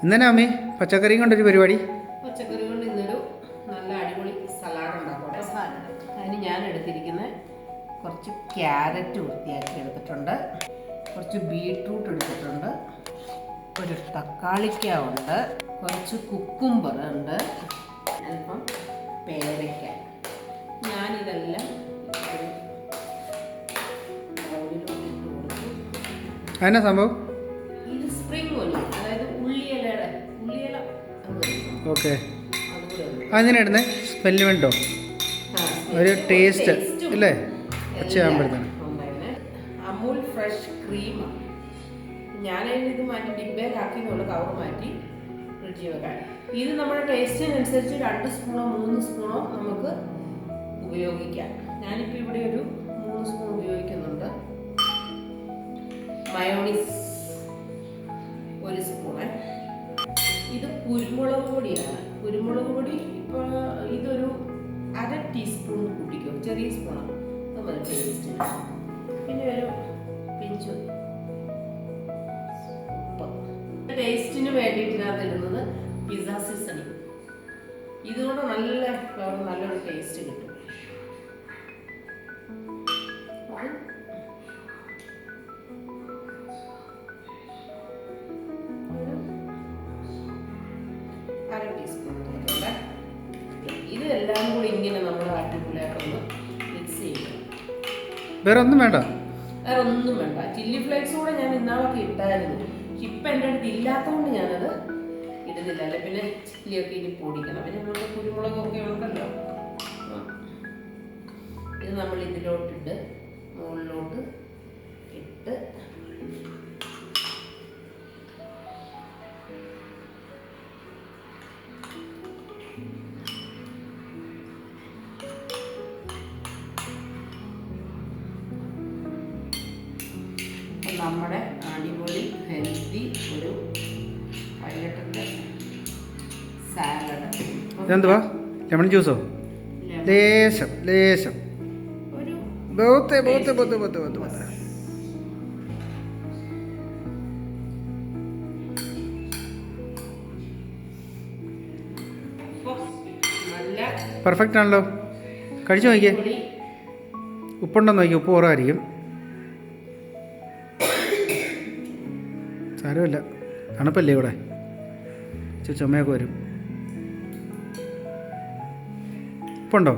ഇന്നലെ അമ്മേ പച്ചക്കറിയും കൊണ്ടൊരു പരിപാടി. പച്ചക്കറി കൊണ്ട് ഇന്നൊരു നല്ല അടിപൊളി സലാഡ് ഉണ്ടാക്കട്ടെ. അതിന് ഞാൻ എടുത്തിരിക്കുന്ന കുറച്ച് ക്യാരറ്റ് വൃത്തിയാക്കി എടുത്തിട്ടുണ്ട്, കുറച്ച് ബീട്രൂട്ട് എടുത്തിട്ടുണ്ട്, ഒരു തക്കാളിക്ക ഉണ്ട്, കുറച്ച് കുക്കുംബർ ഉണ്ട്, അല്പം പേരയ്ക്ക. ഞാനിതെല്ലാം ഒരു ബൗളിലോട്ട് ഇട്ട് കൊടുത്തു. അതിനാ സംഭവം? ഇത് സ്പ്രിംഗ് ഒല്ലി, അതായത് ഉള്ളിയില. ഓക്കെ, അതിനിടുന്നേ സ്മെല്ല് വേണ്ടോ? ഒരു ടേസ്റ്റ് അല്ലേ പച്ചയാകുമ്പോഴത്തേന്. അമൂൽ ഫ്രഷ് ക്രീമാണ്. ഞാനതിന് മാറ്റി ഡിബയിലാക്കിയെന്നുള്ള കവർ മാറ്റി ഫ്രിഡ്ജിൽ വെക്കാൻ. ഇത് നമ്മുടെ ടേസ്റ്റിനനുസരിച്ച് 2 സ്പൂണോ 3 സ്പൂണോ നമുക്ക് ഉപയോഗിക്കാം. ഞാനിപ്പോൾ ഇവിടെ ഒരു 3 സ്പൂൺ ഉപയോഗിക്കുന്നുണ്ട്. Mayonnaise 1 spoon. ഇത് കുരുമുളക് പൊടിയാണ്. കുരുമുളക് പൊടി ഇപ്പോൾ ഇതൊരു 1/2 ടീസ്പൂൺ കൂട്ടിക്കോ, ചെറിയ സ്പൂണാണ്, അത് മതി ടേസ്റ്റിന്. പിന്നെ ഒരു പിഞ്ച് ഉപ്പ്. ടേസ്റ്റിന് വേണ്ടിയിട്ടിനകത്ത് ഇടുന്നത് പിസ്സ സീസണിങ്. ഇതുകൊണ്ട് നല്ല നല്ലൊരു ടേസ്റ്റ് കിട്ടും. ഇതെല്ലാം കൂടി ഇങ്ങനെ നമ്മൾ അടിപൊളിയായിട്ടൊന്ന് മിക്സ് ചെയ്യണം. വേറെ ഒന്നും വേണ്ട, വേറെ ഒന്നും വേണ്ട. ചില്ലി ഫ്ലേക്സ് കൂടെ ഞാൻ ഇന്നാളൊക്കെ ഇട്ടായിരുന്നു. ഇപ്പം എൻ്റെ അടുത്ത് ഇല്ലാത്തതുകൊണ്ട് ഞാനത് ഇടുന്നില്ല. അല്ലെ പിന്നെ ചില്ലിയൊക്കെ ഇനി പൊടിക്കണം. പിന്നെ നമ്മുടെ കുരുമുളകൊക്കെ ഉണ്ടല്ലോ, ഇത് നമ്മൾ ഇതിലോട്ടിട്ട് മുകളിലോട്ട് ഇട്ട് നമ്മുടെ അടിപൊളി ഹെൽത്തി ഒരു വൈകിട്ടത്തെ സാലഡ്. ഇതെന്തുവാ? ലെമൺ ജ്യൂസോ? ലേശം ലേശം ഒരു ബോത്തെ ബോത്തെ ബോത്തെ ബോത്തെ ബോത്തെ ബോത്തെ. നല്ല പെർഫെക്റ്റ് ആണല്ലോ. കഴിച്ചു നോക്കിയേ, ഉപ്പുണ്ടോ നോക്കി. ഉപ്പ് കുറവായിരിക്കും, സാരമില്ല, തണുപ്പല്ലേ ഇവിടെ, ചുമയൊക്കെ വരും. ഉപ്പുണ്ടോ?